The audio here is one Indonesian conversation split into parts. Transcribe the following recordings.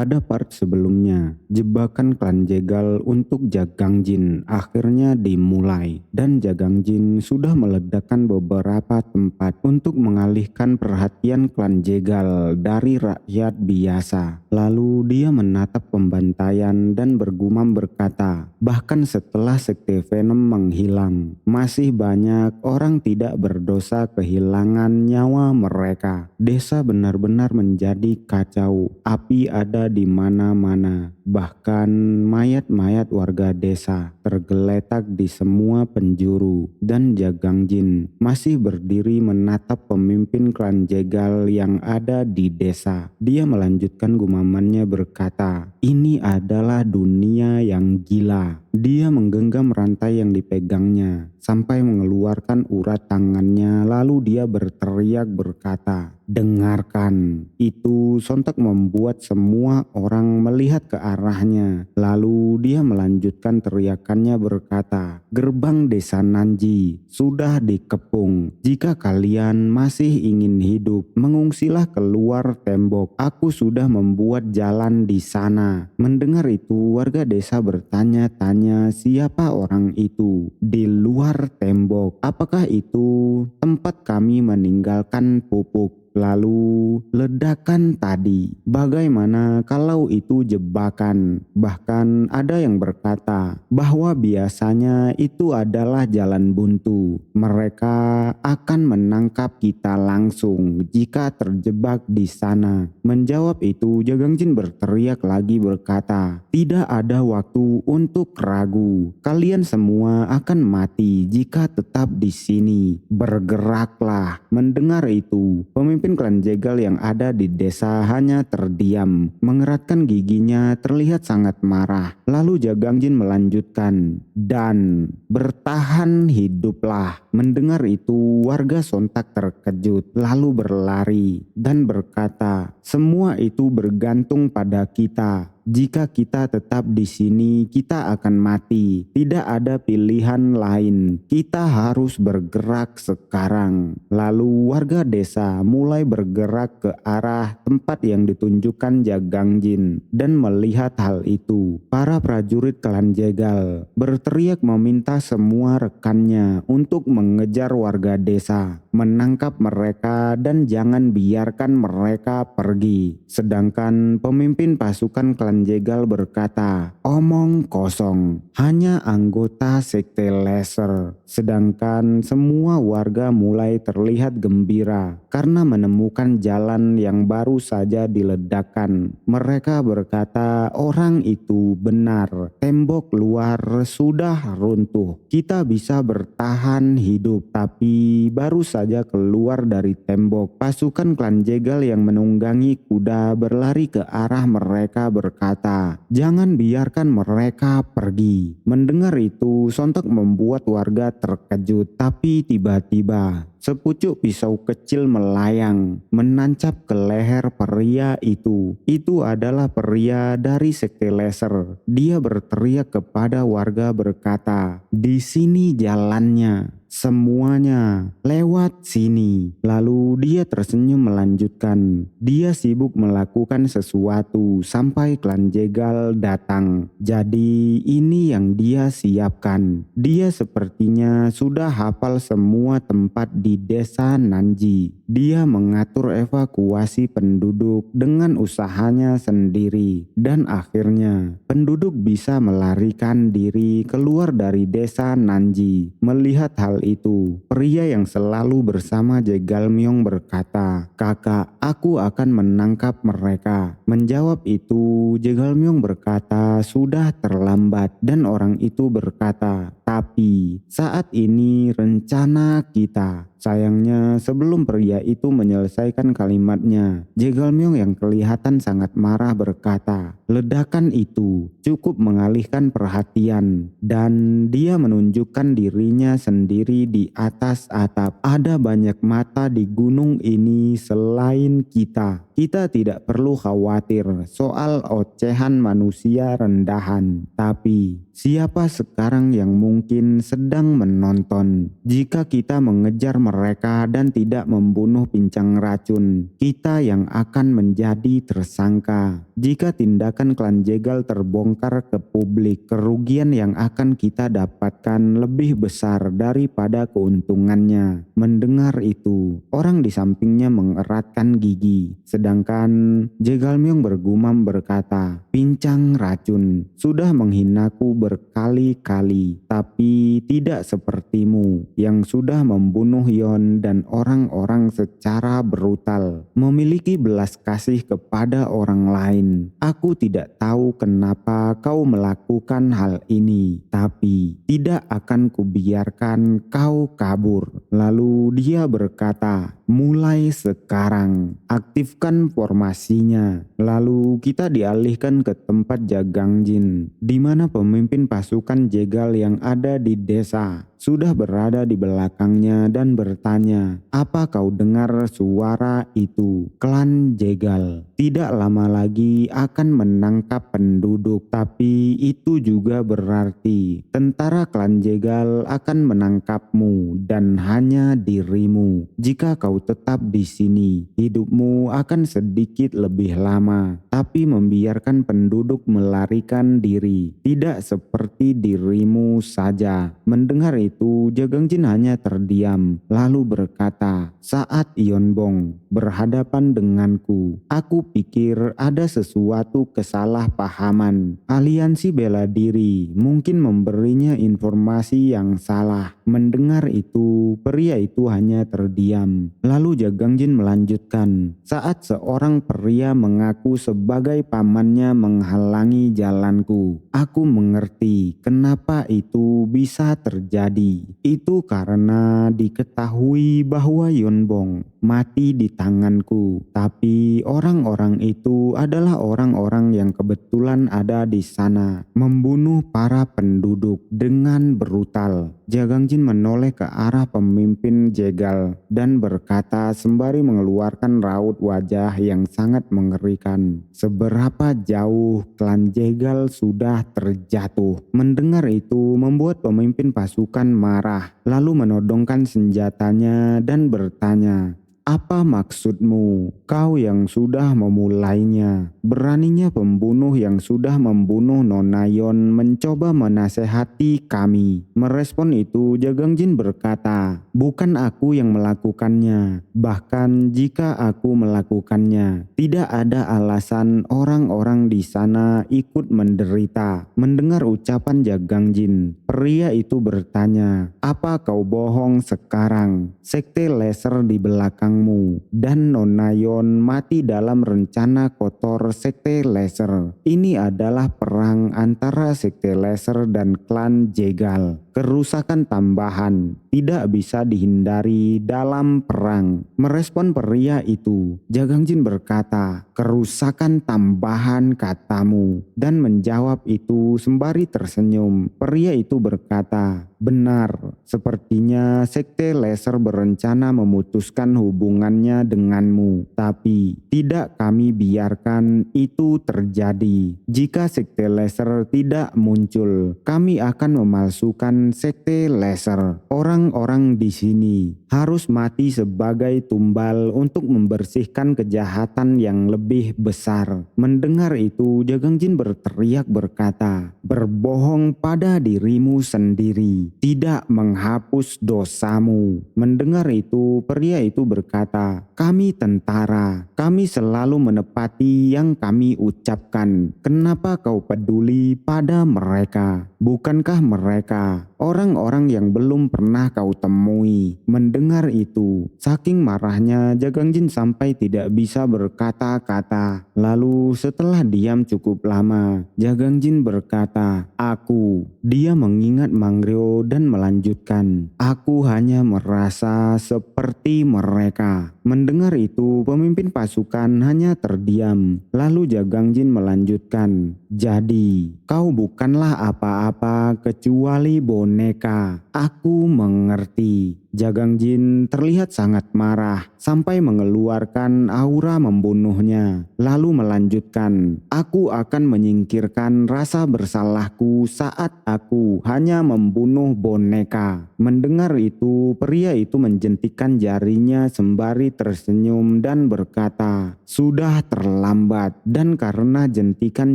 Pada part sebelumnya, jebakan klan Jegal untuk Jagangjin akhirnya dimulai dan Jagangjin sudah meledakkan beberapa tempat untuk mengalihkan perhatian klan Jegal dari rakyat biasa. Lalu dia menatap pembantaian dan bergumam berkata, bahkan setelah sekte Venom menghilang, masih banyak orang tidak berdosa kehilangan nyawa mereka. Desa benar-benar menjadi kacau. Api ada di mana-mana. Bahkan mayat-mayat warga desa tergeletak di semua penjuru dan Jagangjin masih berdiri menatap pemimpin klan Jegal yang ada di desa. Dia melanjutkan gumamannya berkata, ini adalah dunia yang gila. Dia menggenggam rantai yang dipegangnya sampai mengeluarkan urat tangannya, lalu dia berteriak berkata, dengarkan. Itu sontak membuat semua orang melihat ke arahnya. Lalu dia melanjutkan teriakannya berkata, gerbang desa Nanji sudah dikepung. Jika kalian masih ingin hidup, mengungsilah keluar tembok. Aku sudah membuat jalan di sana. Mendengar itu, warga desa bertanya-tanya siapa orang itu di luar tembok. Apakah itu tempat kami meninggalkan pupuk? Lalu ledakan tadi, bagaimana kalau itu jebakan? Bahkan ada yang berkata bahwa biasanya itu adalah jalan buntu. Mereka akan menangkap kita langsung jika terjebak di sana. Menjawab itu, Jagangjin berteriak lagi berkata, tidak ada waktu untuk ragu. Kalian semua akan mati jika tetap di sini. Bergeraklah. Mendengar itu, pemimpin klan Jegal yang ada di desa hanya terdiam, mengeratkan giginya terlihat sangat marah. Lalu Jagangjin melanjutkan, dan bertahan hiduplah. Mendengar itu, warga sontak terkejut, lalu berlari dan berkata, semua itu bergantung pada kita. Jika kita tetap di sini, kita akan mati. Tidak ada pilihan lain. Kita harus bergerak sekarang. Lalu warga desa mulai bergerak ke arah tempat yang ditunjukkan Jagangjin. Dan melihat hal itu, para prajurit klan Jegal berteriak meminta semua rekannya untuk mengejar warga desa, menangkap mereka dan jangan biarkan mereka pergi. Sedangkan pemimpin pasukan klan Jegal berkata, omong kosong, hanya anggota sekte laser. Sedangkan semua warga mulai terlihat gembira karena menemukan jalan yang baru saja diledakkan. Mereka berkata, orang itu benar, tembok luar sudah runtuh. Kita bisa bertahan hidup, tapi baru saja keluar dari tembok. Pasukan klan Jegal yang menunggangi kuda berlari ke arah mereka berkata, jangan biarkan mereka pergi. Mendengar itu sontak membuat warga terkejut, tapi tiba-tiba sepucuk pisau kecil melayang, menancap ke leher pria itu. Itu adalah pria dari sekte laser. Dia berteriak kepada warga berkata, di sini jalannya. Semuanya lewat sini. Lalu dia tersenyum melanjutkan. Dia sibuk melakukan sesuatu sampai klan Jegal datang. Jadi ini yang dia siapkan. Dia sepertinya sudah hafal semua tempat di desa Nanji. Dia mengatur evakuasi penduduk dengan usahanya sendiri. Dan akhirnya penduduk bisa melarikan diri keluar dari desa Nanji. Melihat hal itu, pria yang selalu bersama Jegalmyeong berkata, kakak, aku akan menangkap mereka. Menjawab itu, Jegalmyeong berkata, sudah terlambat. Dan orang itu berkata, tapi saat ini rencana kita. Sayangnya sebelum pria itu menyelesaikan kalimatnya, Jegalmyeong yang kelihatan sangat marah berkata, ledakan itu cukup mengalihkan perhatian. Dan dia menunjukkan dirinya sendiri di atas atap. Ada banyak mata di gunung ini selain kita. Kita tidak perlu khawatir soal ocehan manusia rendahan. Tapi siapa sekarang yang mungkin sedang menonton? Jika kita mengejar mereka mereka dan tidak membunuh pincang racun, kita yang akan menjadi tersangka. Jika tindakan klan Jegal terbongkar ke publik, kerugian yang akan kita dapatkan lebih besar daripada keuntungannya. Mendengar itu, orang di sampingnya mengeratkan gigi, sedangkan Jegalmyong bergumam berkata, "Pincang racun sudah menghinaku berkali-kali, tapi tidak sepertimu yang sudah membunuh Yon dan orang-orang secara brutal, memiliki belas kasih kepada orang lain. Aku tidak tahu kenapa kau melakukan hal ini, tapi tidak akan kubiarkan kau kabur." Lalu dia berkata, "Mulai sekarang, aktifkan formasinya." Lalu kita dialihkan ke tempat Jagangjin, di mana pemimpin pasukan Jegal yang ada di desa sudah berada di belakangnya dan bertanya, "Apa kau dengar suara itu? Klan Jegal tidak lama lagi akan menangkap penduduk, tapi itu juga berarti tentara klan Jegal akan menangkapmu dan hanya dirimu. Jika kau tetap di sini, hidupmu akan sedikit lebih lama, tapi membiarkan penduduk melarikan diri, tidak seperti dirimu saja." Mendengar itu, Jagangjin hanya terdiam, lalu berkata, "Saat Yonbong berhadapan denganku, aku pikir ada sesuatu kesalahpahaman. Aliansi bela diri mungkin memberinya informasi yang salah." Mendengar itu, pria itu hanya terdiam. Lalu Jagangjin melanjutkan, "Saat seorang pria mengaku sebagai pamannya menghalangi jalanku, aku mengerti kenapa itu bisa terjadi. Itu karena diketahui bahwa Yonbong mati di tanganku. Tapi orang-orang itu adalah orang-orang yang kebetulan ada di sana, membunuh para penduduk dengan brutal." Jagangjin menoleh ke arah pemimpin Jegal dan berkata sembari mengeluarkan raut wajah yang sangat mengerikan, "Seberapa jauh klan Jegal sudah terjatuh?" Mendengar itu membuat pemimpin pasukan marah, lalu menodongkan senjatanya dan bertanya, "Apa maksudmu? Kau yang sudah memulainya. Beraninya pembunuh yang sudah membunuh Nona Yon mencoba menasehati kami." Merespon itu, Jagangjin berkata, "Bukan aku yang melakukannya. Bahkan jika aku melakukannya, tidak ada alasan orang-orang di sana ikut menderita." Mendengar ucapan Jagangjin, pria itu bertanya, "Apa kau bohong sekarang? Sekte Laser di belakangmu dan Nona Yon mati dalam rencana kotor Sekte Laser. Ini adalah perang antara Sekte Laser dan klan Jegal. Kerusakan tambahan tidak bisa dihindari dalam perang." Merespon pria itu, Jagangjin berkata, "Kerusakan tambahan katamu?" Dan menjawab itu sembari tersenyum. Pria itu berkata, "Benar, sepertinya Sekte Laser berencana memutuskan hubungannya denganmu, tapi tidak kami biarkan itu terjadi. Jika Sekte Laser tidak muncul, kami akan memalsukan Sekte Laser. Orang-orang di sini harus mati sebagai tumbal untuk membersihkan kejahatan yang lebih besar." Mendengar itu, Jagangjin berteriak berkata, "Berbohong pada dirimu sendiri tidak menghapus dosamu." Mendengar itu, pria itu berkata, "Kami tentara, kami selalu menepati yang kami ucapkan. Kenapa kau peduli pada mereka? Bukankah mereka orang-orang yang belum pernah kau temui?" Mendengar itu, saking marahnya Jagangjin sampai tidak bisa berkata-kata. Lalu setelah diam cukup lama, Jagangjin berkata, "Aku." Dia mengingat Mangryo dan melanjutkan, "Aku hanya merasa seperti mereka." Mendengar itu, pemimpin pasukan hanya terdiam. Lalu Jagangjin melanjutkan, "Jadi, kau bukanlah apa-apa kecuali boneka. Aku mengerti. Jagang Jin terlihat sangat marah sampai mengeluarkan aura membunuhnya. Lalu melanjutkan, "Aku akan menyingkirkan rasa bersalahku saat aku hanya membunuh boneka." Mendengar itu, pria itu menjentikan jarinya sembari tersenyum dan berkata, "Sudah terlambat." Dan karena jentikan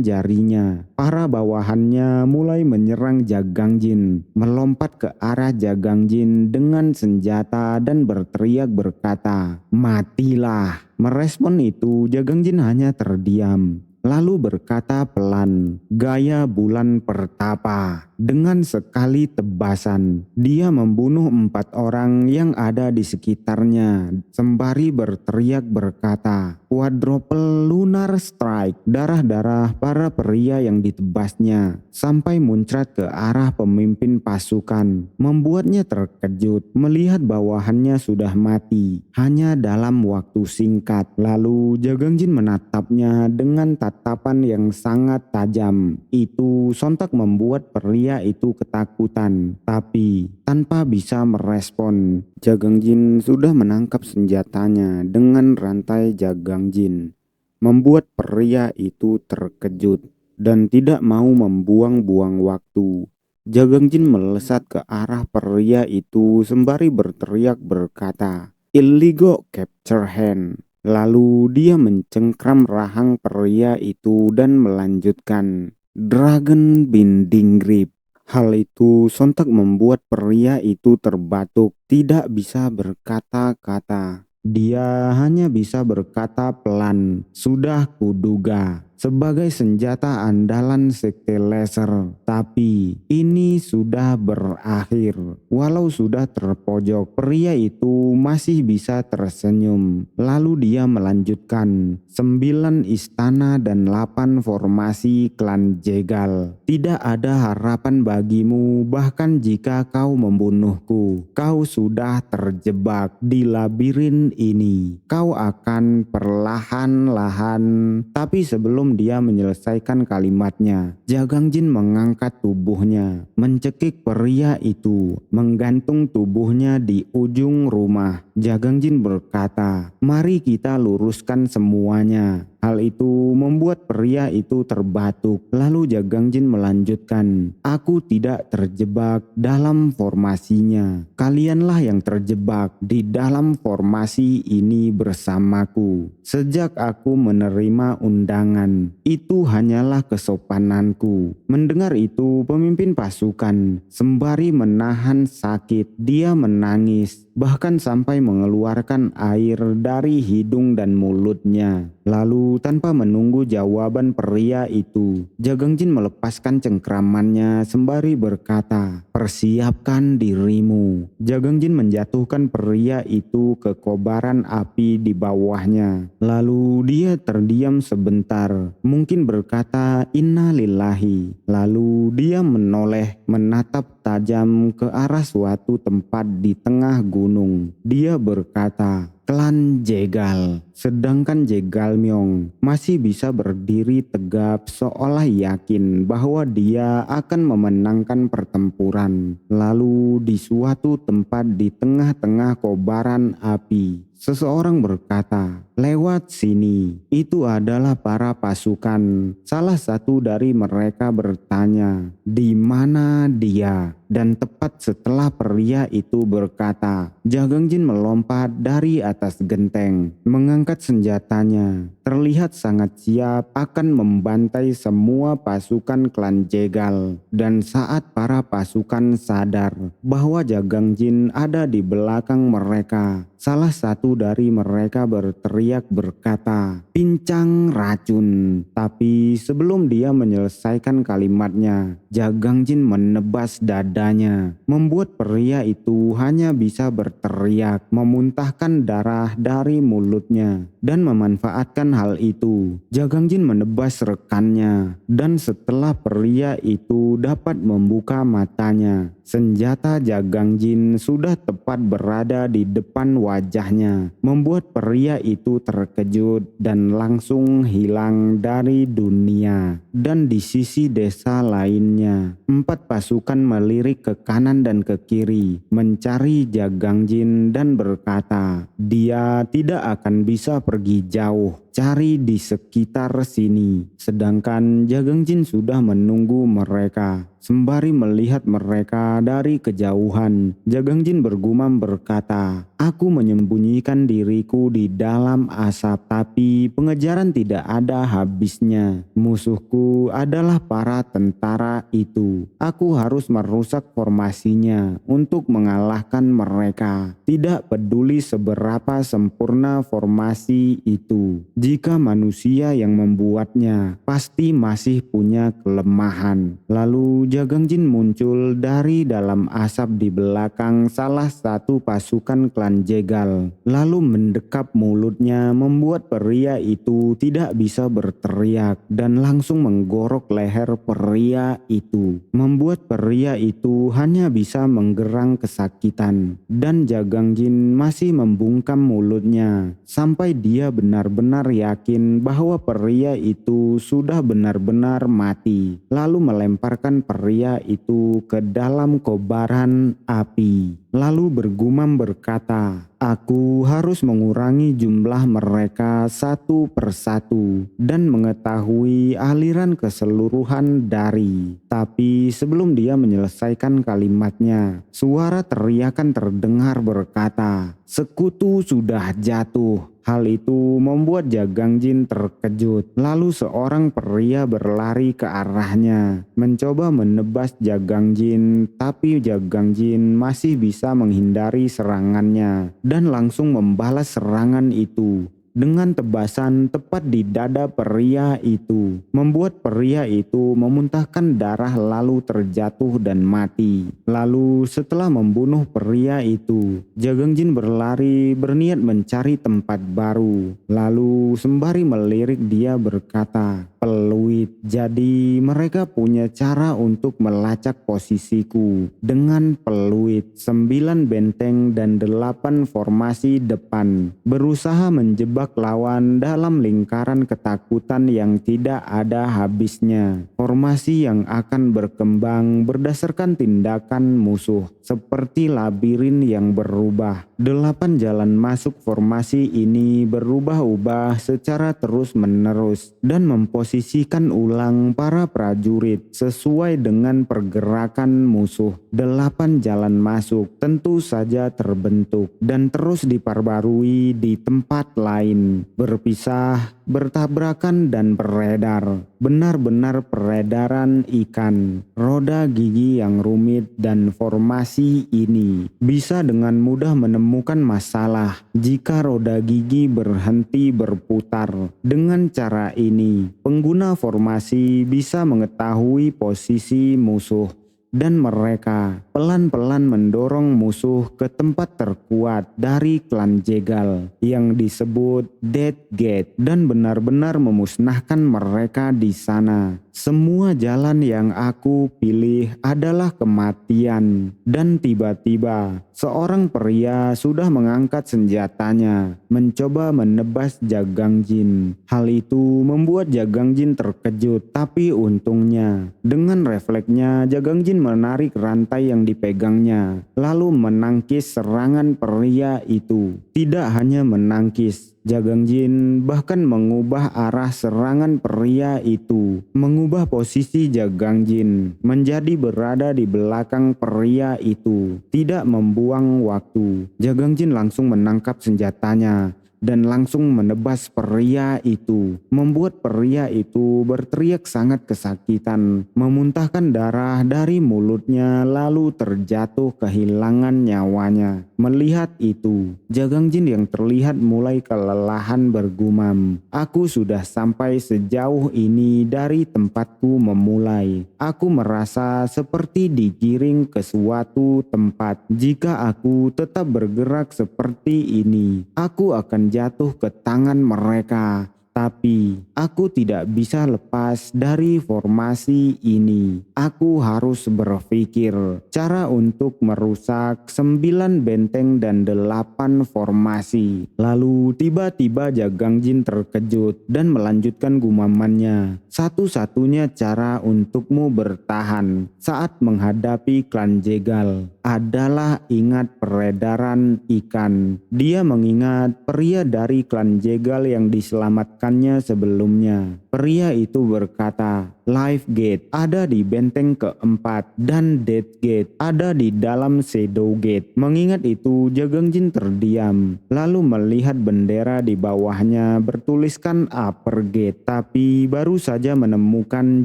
jarinya, para bawahannya mulai menyerang Jagang Jin, melompat ke arah Jagang Jin dengan senjata dan berteriak berkata, "Matilah." Merespon itu, Jagang Jin hanya terdiam. Lalu berkata pelan, "Gaya bulan pertapa." Dengan sekali tebasan, dia membunuh 4 orang yang ada di sekitarnya, sembari berteriak berkata, "Quadruple Lunar Strike." Darah-darah para pria yang ditebasnya sampai muncrat ke arah pemimpin pasukan, membuatnya terkejut melihat bawahannya sudah mati hanya dalam waktu singkat. Lalu Jagang Jin menatapnya dengan tatapan yang sangat tajam. Itu sontak membuat pria itu ketakutan, tapi tanpa bisa merespon. Jagang Jin sudah menangkap senjatanya dengan rantai Jagang Jin, membuat pria itu terkejut dan tidak mau membuang-buang waktu. Jagang Jin melesat ke arah pria itu sembari berteriak berkata, "Illegal capture hand." Lalu dia mencengkram rahang pria itu dan melanjutkan, "Dragon Binding Grip." Hal itu sontak membuat pria itu terbatuk, tidak bisa berkata-kata. Dia hanya bisa berkata pelan, "Sudah kuduga." Sebagai senjata andalan sekte laser. Tapi ini sudah berakhir. Walau sudah terpojok, pria itu masih bisa tersenyum. Lalu dia melanjutkan, "9 istana dan 8 formasi klan Jegal. Tidak ada harapan bagimu bahkan jika kau membunuhku. Kau sudah terjebak di labirin ini. Kau akan perlahan-lahan." Tapi sebelum dia menyelesaikan kalimatnya, Jagang Jin mengangkat tubuhnya, mencekik pria itu, menggantung tubuhnya di ujung rumah. Jagang Jin berkata, "Mari kita luruskan semuanya." Hal itu membuat pria itu terbatuk. Lalu Jagang Jin melanjutkan, "Aku tidak terjebak dalam formasinya. Kalianlah yang terjebak di dalam formasi ini bersamaku. Sejak aku menerima undangan, itu hanyalah kesopananku." Mendengar itu, pemimpin pasukan sembari menahan sakit, dia menangis, bahkan sampai mengeluarkan air dari hidung dan mulutnya. Lalu tanpa menunggu jawaban pria itu, Jagang Jin melepaskan cengkramannya sembari berkata, "Persiapkan dirimu." Jagang Jin menjatuhkan pria itu ke kobaran api di bawahnya. Lalu dia terdiam sebentar, mungkin berkata, "Inna lillahi." Lalu dia menoleh menatap tajam ke arah suatu tempat di tengah gunung. Dia berkata, "Klan Jegal." Sedangkan Jegal Myong masih bisa berdiri tegap seolah yakin bahwa dia akan memenangkan pertempuran. Lalu di suatu tempat di tengah-tengah kobaran api, seseorang berkata, "Lewat sini." Itu adalah para pasukan. Salah satu dari mereka bertanya, "Di mana dia?" Dan tepat setelah pria itu berkata, Jagang Jin melompat dari atas genteng, mengangkat senjatanya. Terlihat sangat siap akan membantai semua pasukan klan Jegal. Dan saat para pasukan sadar bahwa Jagang Jin ada di belakang mereka, salah satu dari mereka berteriak berkata, "Pincang racun." Tapi sebelum dia menyelesaikan kalimatnya, Jagang Jin menebas dadanya, membuat pria itu hanya bisa berteriak, memuntahkan darah dari mulutnya. dan memanfaatkan hal itu. Jagangjin menebas rekannya, dan setelah pria itu dapat membuka matanya, senjata Jagangjin sudah tepat berada di depan wajahnya, membuat pria itu terkejut dan langsung hilang dari dunia. Dan di sisi desa lainnya, 4 pasukan melirik ke kanan dan ke kiri, mencari Jagangjin dan berkata, "Dia tidak akan bisa pergi jauh. Cari di sekitar sini." Sedangkan Jagangjin sudah menunggu mereka. Sembari melihat mereka dari kejauhan, Jagangjin bergumam berkata, "Aku menyembunyikan diriku di dalam asap, tapi pengejaran tidak ada habisnya. Musuhku adalah para tentara itu. Aku harus merusak formasinya untuk mengalahkan mereka. Tidak peduli seberapa sempurna formasi itu. Jika manusia yang membuatnya, pasti masih punya kelemahan." Lalu Jagangjin muncul dari dalam asap di belakang salah satu pasukan klan Jegal, lalu mendekap mulutnya, membuat pria itu tidak bisa berteriak, dan langsung menggorok leher pria itu, membuat pria itu hanya bisa menggerang kesakitan. Dan Jagangjin masih membungkam mulutnya sampai dia benar-benar yakin bahwa pria itu sudah benar-benar mati, lalu melemparkan pria itu ke dalam kobaran api, lalu bergumam berkata, "Aku harus mengurangi jumlah mereka satu persatu dan mengetahui aliran keseluruhan dari." Tapi sebelum dia menyelesaikan kalimatnya, suara teriakan terdengar berkata, "Sekutu sudah jatuh." Hal itu membuat Jagangjin terkejut. Lalu seorang pria berlari ke arahnya, mencoba menebas Jagangjin, tapi Jagangjin masih bisa menghindari serangannya dan langsung membalas serangan itu dengan tebasan tepat di dada pria itu, membuat pria itu memuntahkan darah lalu terjatuh dan mati. Lalu setelah membunuh pria itu, Jagangjin berlari berniat mencari tempat baru. Lalu sembari melirik dia berkata, "Peluit, jadi mereka punya cara untuk melacak posisiku dengan peluit. 9 benteng dan 8 formasi depan berusaha menjebak lawan dalam lingkaran ketakutan yang tidak ada habisnya. Formasi yang akan berkembang berdasarkan tindakan musuh, seperti labirin yang berubah. 8 jalan masuk formasi ini berubah-ubah secara terus-menerus dan memposisikan ulang para prajurit sesuai dengan pergerakan musuh. 8 jalan masuk tentu saja terbentuk dan terus diperbarui di tempat lain, berpisah, bertabrakan dan beredar. Benar-benar peredaran ikan. Roda gigi yang rumit dan formasi ini bisa dengan mudah menemukan masalah jika roda gigi berhenti berputar. Dengan cara ini, pengguna formasi bisa mengetahui posisi musuh, dan mereka pelan-pelan mendorong musuh ke tempat terkuat dari klan Jegal yang disebut Death Gate dan benar-benar memusnahkan mereka di sana. Semua jalan yang aku pilih adalah kematian. Dan tiba-tiba seorang pria sudah mengangkat senjatanya, mencoba menebas Jagangjin. Hal itu membuat Jagangjin terkejut, tapi untungnya dengan refleksnya Jagangjin menarik rantai yang dipegangnya, lalu menangkis serangan pria itu. Tidak hanya menangkis, Jagangjin bahkan mengubah arah serangan pria itu, mengubah posisi Jagangjin menjadi berada di belakang pria itu. Tidak membuang waktu, Jagangjin langsung menangkap senjatanya dan langsung menebas pria itu, membuat pria itu berteriak sangat kesakitan, memuntahkan darah dari mulutnya lalu terjatuh kehilangan nyawanya. Melihat itu, Jagangjin yang terlihat mulai kelelahan bergumam, "Aku sudah sampai sejauh ini dari tempatku memulai. Aku merasa seperti digiring ke suatu tempat. Jika aku tetap bergerak seperti ini, aku akan akan jatuh ke tangan mereka. Tapi aku tidak bisa lepas dari formasi ini. Aku harus berpikir cara untuk merusak 9 benteng dan 8 formasi. Lalu tiba-tiba Jagangjin terkejut dan melanjutkan gumamannya. Satu-satunya cara untukmu bertahan saat menghadapi klan Jegal adalah ingat peredaran ikan. Dia mengingat pria dari klan Jegal yang diselamatkannya sebelumnya. Pria itu berkata, Life Gate ada di benteng keempat dan Death Gate ada di dalam Shadow Gate. Mengingat itu, Jagangjin terdiam, lalu melihat bendera di bawahnya bertuliskan Upper Gate, tapi baru saja menemukan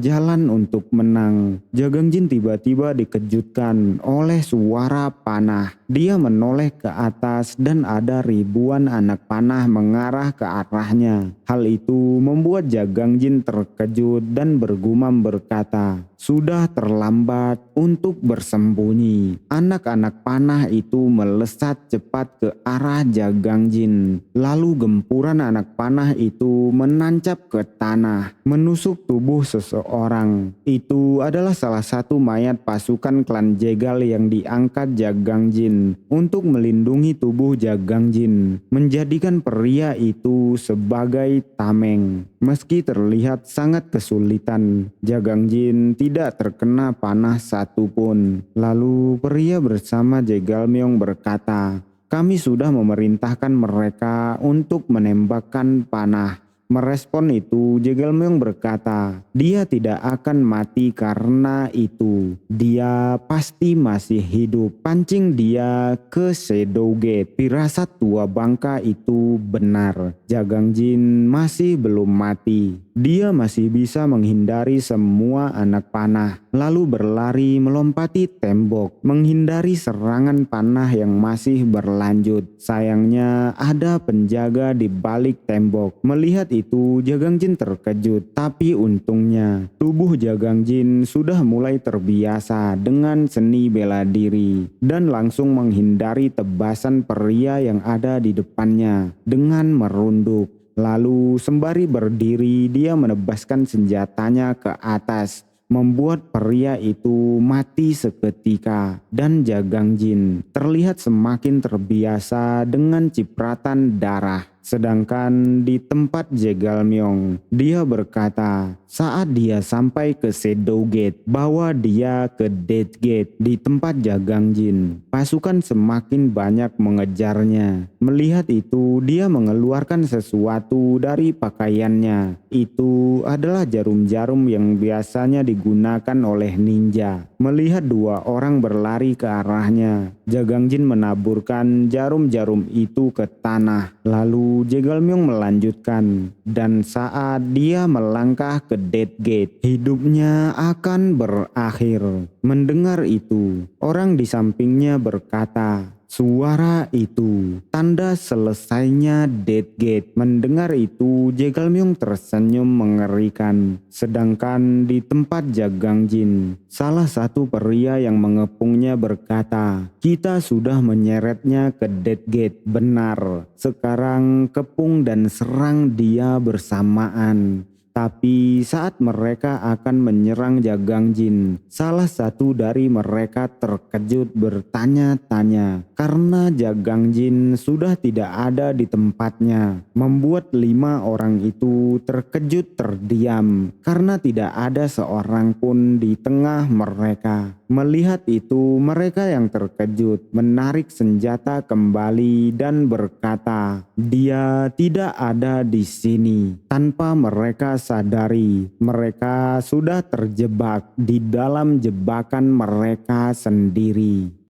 jalan untuk menang. Jagangjin tiba-tiba dikejutkan oleh suara panah. Dia menoleh ke atas dan ada ribuan anak panah mengarah ke arahnya. Hal itu membuat Jagangjin terkejut dan bergumam berkata, sudah terlambat untuk bersembunyi. Anak-anak panah itu melesat cepat ke arah Jagangjin. Lalu gempuran anak panah itu menancap ke tanah, menusuk tubuh seseorang. Itu adalah salah satu mayat pasukan klan Jegal yang diangkat Jagangjin untuk melindungi tubuh Jagangjin, menjadikan pria itu sebagai tameng. Meski terlihat sangat kesulitan, Jagangjin tidak terkena panah satupun. Lalu pria bersama Jegalmyeong berkata, kami sudah memerintahkan mereka untuk menembakkan panah. Merespon itu, Jegalmyeong berkata, dia tidak akan mati karena itu. Dia pasti masih hidup. Pancing dia ke Shadow Gate. Firasat tua bangka itu benar. Jagangjin masih belum mati. Dia masih bisa menghindari semua anak panah, lalu berlari melompati tembok, menghindari serangan panah yang masih berlanjut. Sayangnya ada penjaga di balik tembok. Melihat itu, Jagangjin terkejut, tapi untungnya tubuh Jagangjin sudah mulai terbiasa dengan seni bela diri dan langsung menghindari tebasan pria yang ada di depannya dengan merunduk. Lalu sembari berdiri dia menebaskan senjatanya ke atas, membuat pria itu mati seketika. Dan Jagangjin terlihat semakin terbiasa dengan cipratan darah. Sedangkan di tempat Jegalmyeong, dia berkata saat dia sampai ke Shadow Gate bahwa dia ke Death Gate. Di tempat Jagangjin, pasukan semakin banyak mengejarnya. Melihat itu, dia mengeluarkan sesuatu dari pakaiannya. Itu adalah jarum-jarum yang biasanya digunakan oleh ninja. Melihat dua orang berlari ke arahnya, Jagangjin menaburkan jarum-jarum itu ke tanah. Lalu Jegalmyeong melanjutkan, dan saat dia melangkah ke Death Gate, hidupnya akan berakhir. Mendengar itu, orang di sampingnya berkata, suara itu tanda selesainya Death Gate. Mendengar itu, Jegalmyeong tersenyum mengerikan. Sedangkan di tempat Jagangjin, salah satu pria yang mengepungnya berkata, kita sudah menyeretnya ke Death Gate. Benar, sekarang kepung dan serang dia bersamaan. Tapi saat mereka akan menyerang Jagangjin, salah satu dari mereka terkejut bertanya-tanya karena Jagangjin sudah tidak ada di tempatnya, membuat 5 orang itu terkejut terdiam karena tidak ada seorang pun di tengah mereka. Melihat itu, mereka yang terkejut menarik senjata kembali dan berkata, dia tidak ada di sini. Tanpa mereka sadari, mereka sudah terjebak di dalam jebakan mereka sendiri.